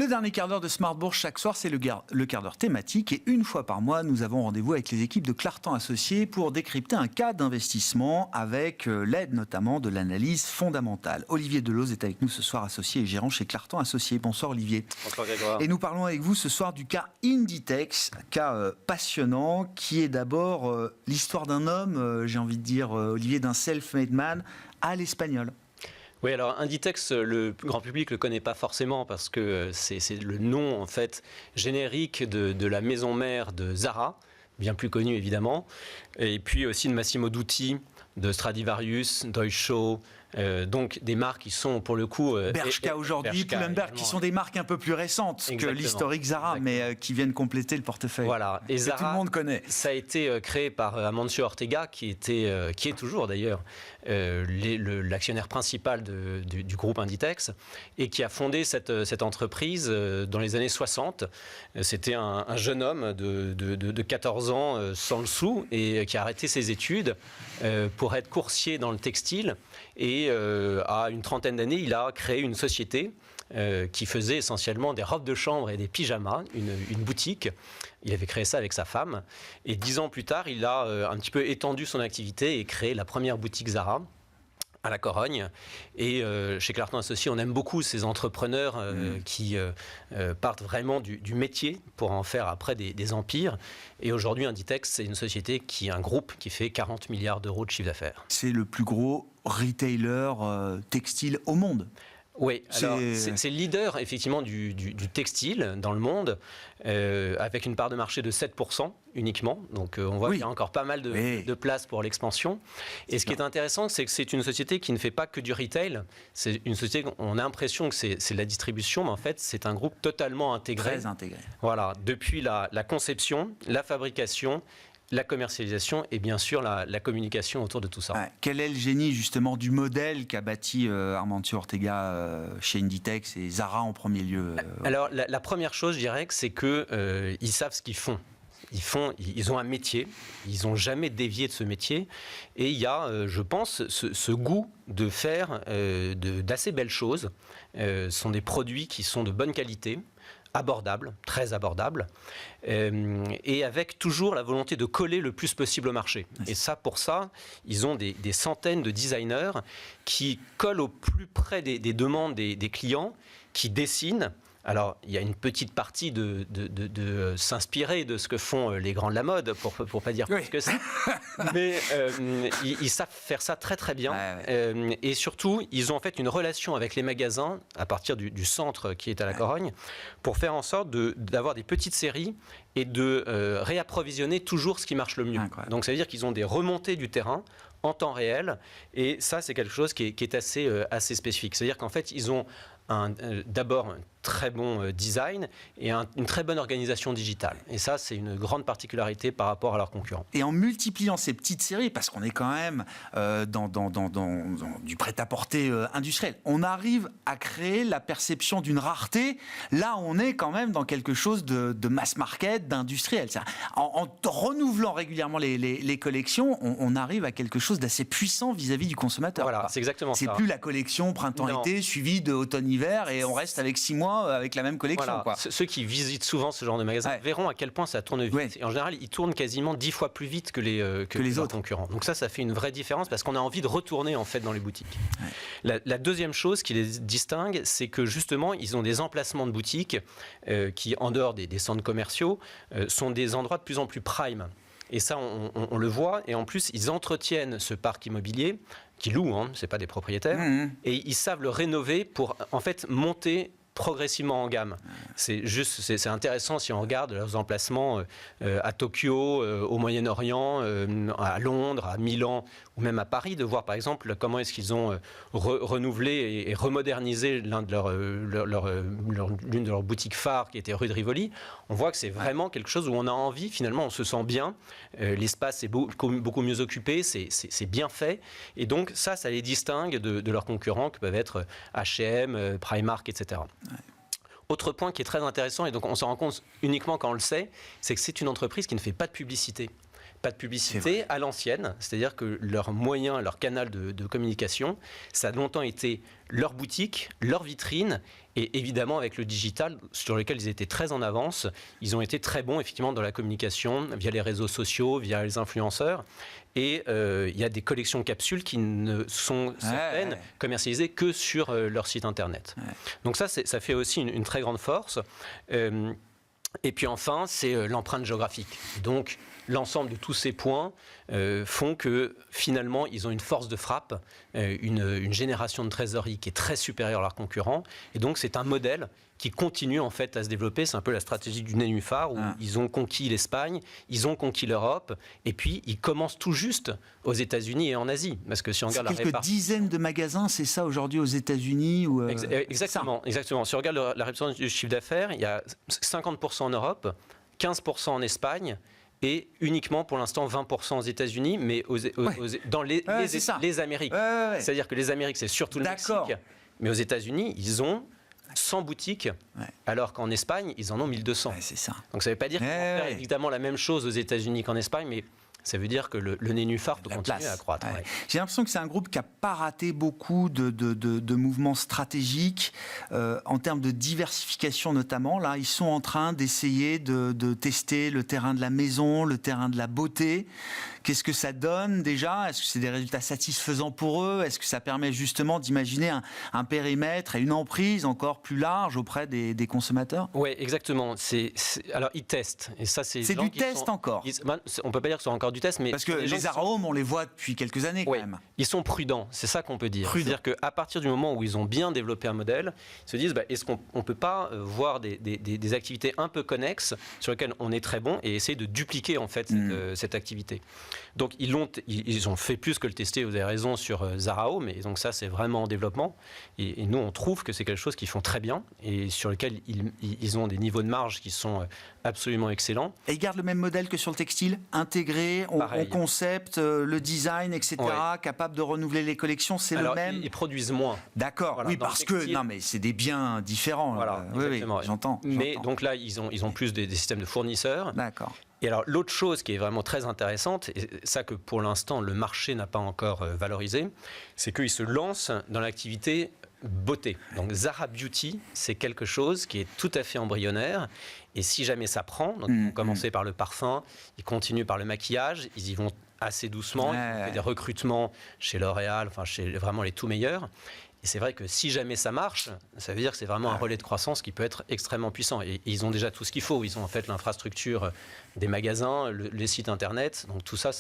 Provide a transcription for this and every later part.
Le dernier quart d'heure de Smart Bourse chaque soir, c'est le quart d'heure thématique. Et une fois par mois, nous avons rendez-vous avec les équipes de Clartan Associés pour décrypter un cas d'investissement avec l'aide notamment de l'analyse fondamentale. Olivier Deloz est avec nous ce soir, associé et gérant chez Clartan Associés. Bonsoir Olivier. Bonsoir Grégoire. Et nous parlons avec vous ce soir du cas Inditex, cas passionnant qui est d'abord l'histoire d'un homme, j'ai envie de dire Olivier, d'un self-made man à l'espagnol. Oui, alors Inditex, le grand public le connaît pas forcément parce que c'est le nom en fait générique de la maison mère de Zara, bien plus connue évidemment, et puis aussi de Massimo Dutti, de Stradivarius, Deutsche, donc des marques qui sont pour le coup... Bershka aujourd'hui, Pull&Bear, qui sont des marques un peu plus récentes que l'historique Zara, mais qui viennent compléter le portefeuille. Voilà, et Zara, tout le monde connaît. Ça a été créé par Amancio Ortega, qui est toujours d'ailleurs l'actionnaire principal du groupe Inditex, et qui a fondé cette entreprise dans les années 60. C'était un jeune homme de 14 ans sans le sou, et qui a arrêté ses études pour être coursier dans le textile. Et à une trentaine d'années, il a créé une société qui faisait essentiellement des robes de chambre et des pyjamas, une boutique. Il avait créé ça avec sa femme. Et 10 ans plus tard, il a un petit peu étendu son activité et créé la première boutique Zara à la Corogne. Et chez Clartan Associés, on aime beaucoup ces entrepreneurs qui partent vraiment du métier pour en faire après des empires. Et aujourd'hui, Inditex, c'est une société un groupe qui fait 40 milliards d'euros de chiffre d'affaires. C'est le plus gros retailer textile au monde. Oui, alors c'est le leader effectivement du textile dans le monde, avec une part de marché de 7% uniquement. Donc on voit qu'il y a encore pas mal de place pour l'expansion. Et ce qui est intéressant, c'est que c'est une société qui ne fait pas que du retail. C'est une société, on a l'impression que c'est de la distribution, mais en fait c'est un groupe totalement intégré. Très intégré. Voilà, depuis la conception, la fabrication, la commercialisation et bien sûr la communication autour de tout ça. Ouais. Quel est le génie justement du modèle qu'a bâti Amancio Ortega chez Inditex et Zara en premier lieu Alors la première chose, je dirais, c'est que ils savent ce qu'ils font. Ils ont un métier, ils n'ont jamais dévié de ce métier, et il y a, je pense, ce goût de faire d'assez belles choses. Ce sont des produits qui sont de bonne qualité, abordables, très abordables, et avec toujours la volonté de coller le plus possible au marché. Et ça, pour ça, ils ont des centaines de designers qui collent au plus près des demandes des clients, qui dessinent. Alors, il y a une petite partie de s'inspirer de ce que font les grands de la mode, pour pas dire plus que ça. Mais ils savent faire ça très très bien. Et surtout, ils ont en fait une relation avec les magasins, à partir du centre qui est à la Corogne, pour faire en sorte d'avoir des petites séries et de réapprovisionner toujours ce qui marche le mieux. Donc, ça veut dire qu'ils ont des remontées du terrain en temps réel. Et ça, c'est quelque chose qui est assez spécifique. C'est-à-dire qu'en fait, ils ont d'abord un très bon design et une très bonne organisation digitale. Et ça, c'est une grande particularité par rapport à leurs concurrents. Et en multipliant ces petites séries, parce qu'on est quand même dans du prêt-à-porter industriel, on arrive à créer la perception d'une rareté. Là, on est quand même dans quelque chose de mass market, d'industriel. En renouvelant régulièrement les collections, on arrive à quelque chose d'assez puissant vis-à-vis du consommateur. Voilà, c'est exactement ça. C'est plus la collection printemps-été suivie de automne-hiver et on reste avec 6 mois avec la même collection. Voilà. Ceux qui visitent souvent ce genre de magasin verront à quel point ça tourne vite. Et en général, ils tournent quasiment 10 fois plus vite que les autres concurrents. Donc ça fait une vraie différence parce qu'on a envie de retourner en fait dans les boutiques. La deuxième chose qui les distingue, c'est que justement, ils ont des emplacements de boutiques qui, en dehors des centres commerciaux, sont des endroits de plus en plus prime. Et ça, on le voit. Et en plus, ils entretiennent ce parc immobilier qui louent, c'est pas des propriétaires, et ils savent le rénover pour en fait monter progressivement en gamme. C'est intéressant si on regarde leurs emplacements à Tokyo, au Moyen-Orient, à Londres, à Milan ou même à Paris, de voir par exemple comment est-ce qu'ils ont renouvelé et remodernisé l'une de leurs boutiques phares qui était rue de Rivoli. On voit que c'est vraiment quelque chose où on a envie, finalement on se sent bien, l'espace est beaucoup mieux occupé, c'est bien fait, et donc ça les distingue de leurs concurrents que peuvent être H&M, Primark, etc. Autre point qui est très intéressant, et donc on s'en rend compte uniquement quand on le sait, c'est que c'est une entreprise qui ne fait pas de publicité. Pas de publicité à l'ancienne, c'est-à-dire que leur moyen, leur canal de communication, ça a longtemps été leur boutique, leur vitrine, et évidemment avec le digital, sur lequel ils étaient très en avance, ils ont été très bons effectivement dans la communication, via les réseaux sociaux, via les influenceurs, et il y a des collections capsules qui ne sont certaines commercialisées que sur leur site internet. Donc ça fait aussi une très grande force. Et puis enfin, c'est l'empreinte géographique. Donc, l'ensemble de tous ces points font que finalement, ils ont une force de frappe, une génération de trésorerie qui est très supérieure à leurs concurrents. Et donc, c'est un modèle qui continue en fait à se développer. C'est un peu la stratégie du nénuphar où ils ont conquis l'Espagne, ils ont conquis l'Europe, et puis ils commencent tout juste aux États-Unis et en Asie. Parce que si on regarde quelques dizaines de magasins, c'est ça aujourd'hui aux États-Unis ou exactement. Si on regarde la répartition du chiffre d'affaires, il y a 50% en Europe, 15% en Espagne. Et uniquement pour l'instant 20% aux États-Unis, mais dans les Amériques. C'est-à-dire que les Amériques, c'est surtout le Mexique. Mais aux États-Unis, ils ont 100 boutiques, alors qu'en Espagne, ils en ont 1200. C'est ça. Donc ça ne veut pas dire qu'on va faire évidemment la même chose aux États-Unis qu'en Espagne, mais ça veut dire que le nénuphar peut continuer à croître. J'ai l'impression que c'est un groupe qui n'a pas raté beaucoup de mouvements stratégiques en termes de diversification notamment. Là, ils sont en train d'essayer de tester le terrain de la maison, le terrain de la beauté. Qu'est-ce que ça donne déjà ? Est-ce que c'est des résultats satisfaisants pour eux ? Est-ce que ça permet justement d'imaginer un périmètre et une emprise encore plus large auprès des consommateurs ? Oui, exactement. Alors, ils testent. Et ça, c'est du test encore. On ne peut pas dire que ce soit encore du test, mais parce que les Zara Home, on les voit depuis quelques années quand même. Ils sont prudents, c'est ça qu'on peut dire. C'est-à-dire qu'à partir du moment où ils ont bien développé un modèle, ils se disent est-ce qu'on ne peut pas voir des activités un peu connexes sur lesquelles on est très bon et essayer de dupliquer en fait cette activité. Donc ils ont fait plus que le tester, vous avez raison, sur Zara Home, et donc ça c'est vraiment en développement. Et nous on trouve que c'est quelque chose qu'ils font très bien et sur lequel ils ont des niveaux de marge qui sont absolument excellents. Et ils gardent le même modèle que sur le textile, intégré, on concept, le design, etc., capable de renouveler les collections, c'est le même. Ils produisent moins. D'accord, oui, parce que non, mais c'est des biens différents. Voilà, oui, j'entends. Mais donc là, ils ont plus des systèmes de fournisseurs. D'accord. Et alors, l'autre chose qui est vraiment très intéressante, et ça que pour l'instant le marché n'a pas encore valorisé, c'est qu'ils se lancent dans l'activité beauté. Donc Zara Beauty, c'est quelque chose qui est tout à fait embryonnaire. Et si jamais ça prend, donc ils vont commencer par le parfum, ils continuent par le maquillage, ils y vont assez doucement, ils font des recrutements chez L'Oréal, enfin chez vraiment les tout meilleurs. Et c'est vrai que si jamais ça marche, ça veut dire que c'est vraiment un relais de croissance qui peut être extrêmement puissant. Et ils ont déjà tout ce qu'il faut. Ils ont en fait l'infrastructure des magasins, les sites internet. Donc tout ça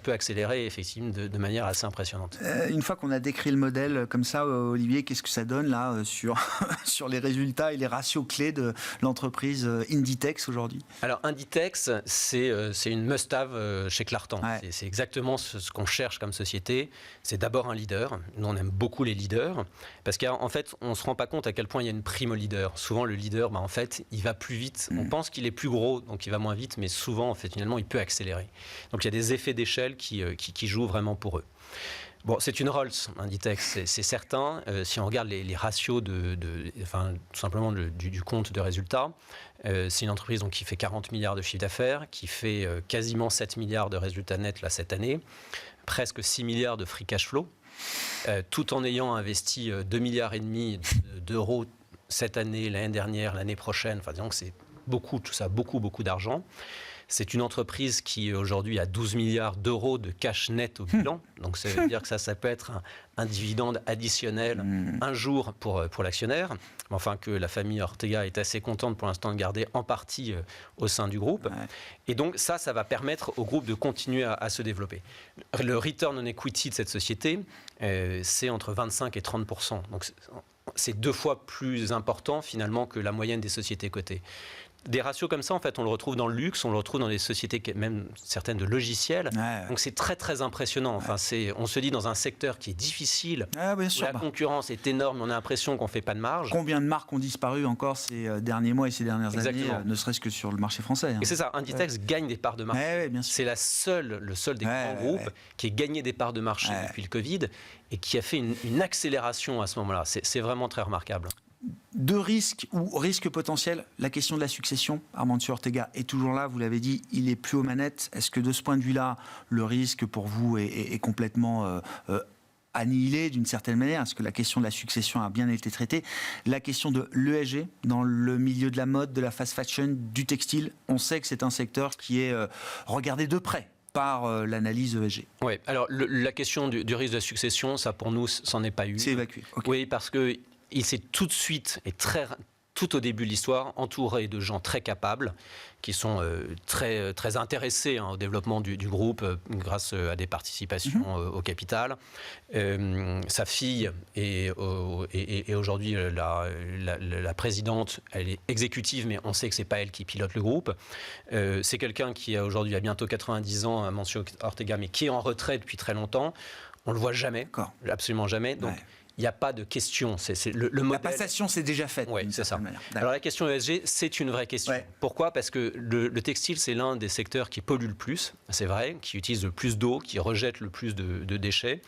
peut accélérer effectivement de manière assez impressionnante. Une fois qu'on a décrit le modèle comme ça, Olivier, qu'est-ce que ça donne là sur les résultats et les ratios clés de l'entreprise Inditex aujourd'hui ? Alors Inditex, c'est une must-have chez Clartan. C'est exactement ce qu'on cherche comme société. C'est d'abord un leader. Nous, on aime beaucoup les leaders. Parce qu'en fait, on ne se rend pas compte à quel point il y a une prime au leader. Souvent, le leader, en fait, il va plus vite. On pense qu'il est plus gros, donc il va moins vite, mais souvent, en fait, finalement, il peut accélérer. Donc, il y a des effets d'échelle qui jouent vraiment pour eux. Bon, c'est une Rolls, Inditex, c'est certain. Si on regarde les ratios tout simplement du compte de résultats, c'est une entreprise donc, qui fait 40 milliards de chiffre d'affaires, qui fait quasiment 7 milliards de résultats nets là, cette année, presque 6 milliards de free cash flow. Tout en ayant investi 2,5 milliards d'euros cette année, l'année dernière, l'année prochaine. Enfin, disons que c'est beaucoup, tout ça, beaucoup d'argent. C'est une entreprise qui aujourd'hui a 12 milliards d'euros de cash net au bilan. Donc ça veut dire que ça peut être un dividende additionnel un jour pour l'actionnaire. Enfin, que la famille Ortega est assez contente pour l'instant de garder en partie au sein du groupe. Et donc ça va permettre au groupe de continuer à se développer. Le return on equity de cette société, c'est entre 25 et 30%. Donc c'est 2 fois plus important finalement que la moyenne des sociétés cotées. Des ratios comme ça, en fait, on le retrouve dans le luxe, on le retrouve dans des sociétés, même certaines de logiciels. Donc c'est très très impressionnant. Enfin, on se dit dans un secteur qui est difficile, où la concurrence est énorme, on a l'impression qu'on ne fait pas de marge. Combien de marques ont disparu encore ces derniers mois et ces dernières années, ne serait-ce que sur le marché français. Et c'est ça, Inditex gagne des parts de marché. C'est le seul des grands groupes qui a gagné des parts de marché depuis le Covid et qui a fait une accélération à ce moment-là. C'est vraiment très remarquable. de risque ou risque potentiel, la question de la succession, Armancio Ortega est toujours là, vous l'avez dit, il est plus aux manettes. Est-ce que de ce point de vue-là, le risque pour vous est complètement annihilé d'une certaine manière? Est-ce que la question de la succession a bien été traitée? La question de l'ESG dans le milieu de la mode, de la fast fashion, du textile, on sait que c'est un secteur qui est regardé de près par l'analyse ESG. Oui, alors la question du risque de la succession, ça pour nous, c'en est pas eu. C'est évacué. Okay. Oui, parce qu'il s'est tout de suite et tout au début de l'histoire, entouré de gens très capables, qui sont très intéressés au développement du groupe grâce à des participations au capital. Sa fille et aujourd'hui la présidente, elle est exécutive, mais on sait que ce n'est pas elle qui pilote le groupe. C'est quelqu'un qui aujourd'hui a bientôt 90 ans, Armancio Ortega, mais qui est en retrait depuis très longtemps. On ne le voit jamais, absolument jamais. Donc, il n'y a pas de question. Le modèle... La passation, c'est déjà faite. Oui, c'est ça. Alors la question ESG, c'est une vraie question. Ouais. Pourquoi ? Parce que le textile, c'est l'un des secteurs qui pollue le plus, c'est vrai, qui utilise le plus d'eau, qui rejette le plus de déchets.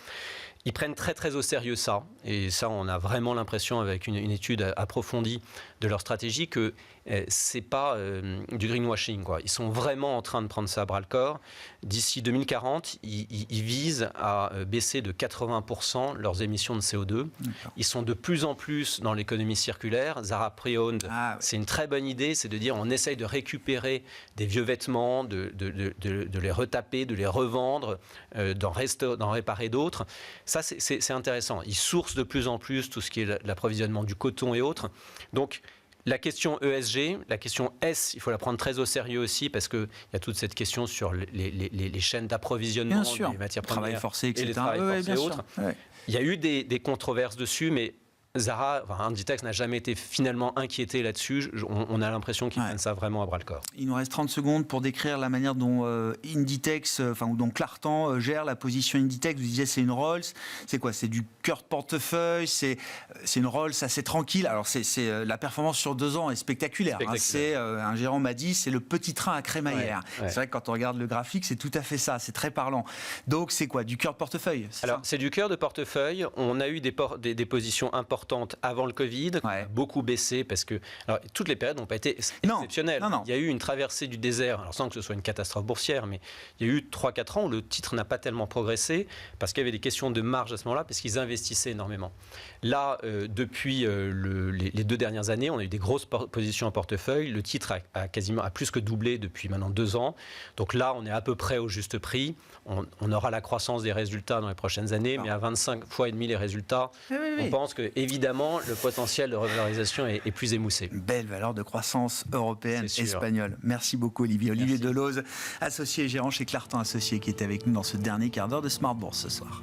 Ils prennent très au sérieux ça. Et ça, on a vraiment l'impression, avec une étude approfondie de leur stratégie, que c'est pas du greenwashing, quoi. Ils sont vraiment en train de prendre ça à bras-le-corps. D'ici 2040, ils visent à baisser de 80% leurs émissions de CO2. D'accord. Ils sont de plus en plus dans l'économie circulaire. Zara Pre-Owned, c'est une très bonne idée, c'est de dire on essaye de récupérer des vieux vêtements, de les retaper, de les revendre, d'en réparer d'autres. Ça, c'est intéressant. Ils sourcent de plus en plus tout ce qui est l'approvisionnement du coton et autres. Donc, la question ESG, la question S, il faut la prendre très au sérieux aussi parce qu'il y a toute cette question sur les chaînes d'approvisionnement des matières premières, travail forcé, etc. Et les travails forcés et autres. Ouais. Il y a eu des controverses dessus, mais Zara, Inditex n'a jamais été finalement inquiété là-dessus. On a l'impression qu'ils prennent ça vraiment à bras-le-corps. Il nous reste 30 secondes pour décrire la manière dont Inditex, ou dont Clartan gère la position Inditex. Vous disiez c'est une Rolls, c'est quoi? C'est du cœur de portefeuille, c'est une Rolls assez tranquille. Alors la performance sur 2 ans est spectaculaire. C'est un gérant m'a dit, c'est le petit train à crémaillère. Ouais. C'est vrai que quand on regarde le graphique, c'est tout à fait ça, c'est très parlant. Donc c'est quoi? Du cœur de portefeuille? Alors c'est du cœur de portefeuille. On a eu des positions importantes avant le Covid, beaucoup baissé parce que alors, toutes les périodes n'ont pas été exceptionnelles. Non. Il y a eu une traversée du désert, alors sans que ce soit une catastrophe boursière, mais il y a eu 3-4 ans où le titre n'a pas tellement progressé parce qu'il y avait des questions de marge à ce moment-là, parce qu'ils investissaient énormément. Là, depuis les 2 dernières années, on a eu des grosses positions en portefeuille. Le titre a plus que doublé depuis maintenant 2 ans. Donc là, on est à peu près au juste prix. On aura la croissance des résultats dans les prochaines années, mais à 25 fois et demi les résultats, on pense que évidemment, le potentiel de revalorisation est plus émoussé. Une belle valeur de croissance européenne, espagnole. Merci beaucoup, Olivier. Olivier Delauze, associé et gérant chez Clartan Associés, qui est avec nous dans ce dernier quart d'heure de Smart Bourse ce soir.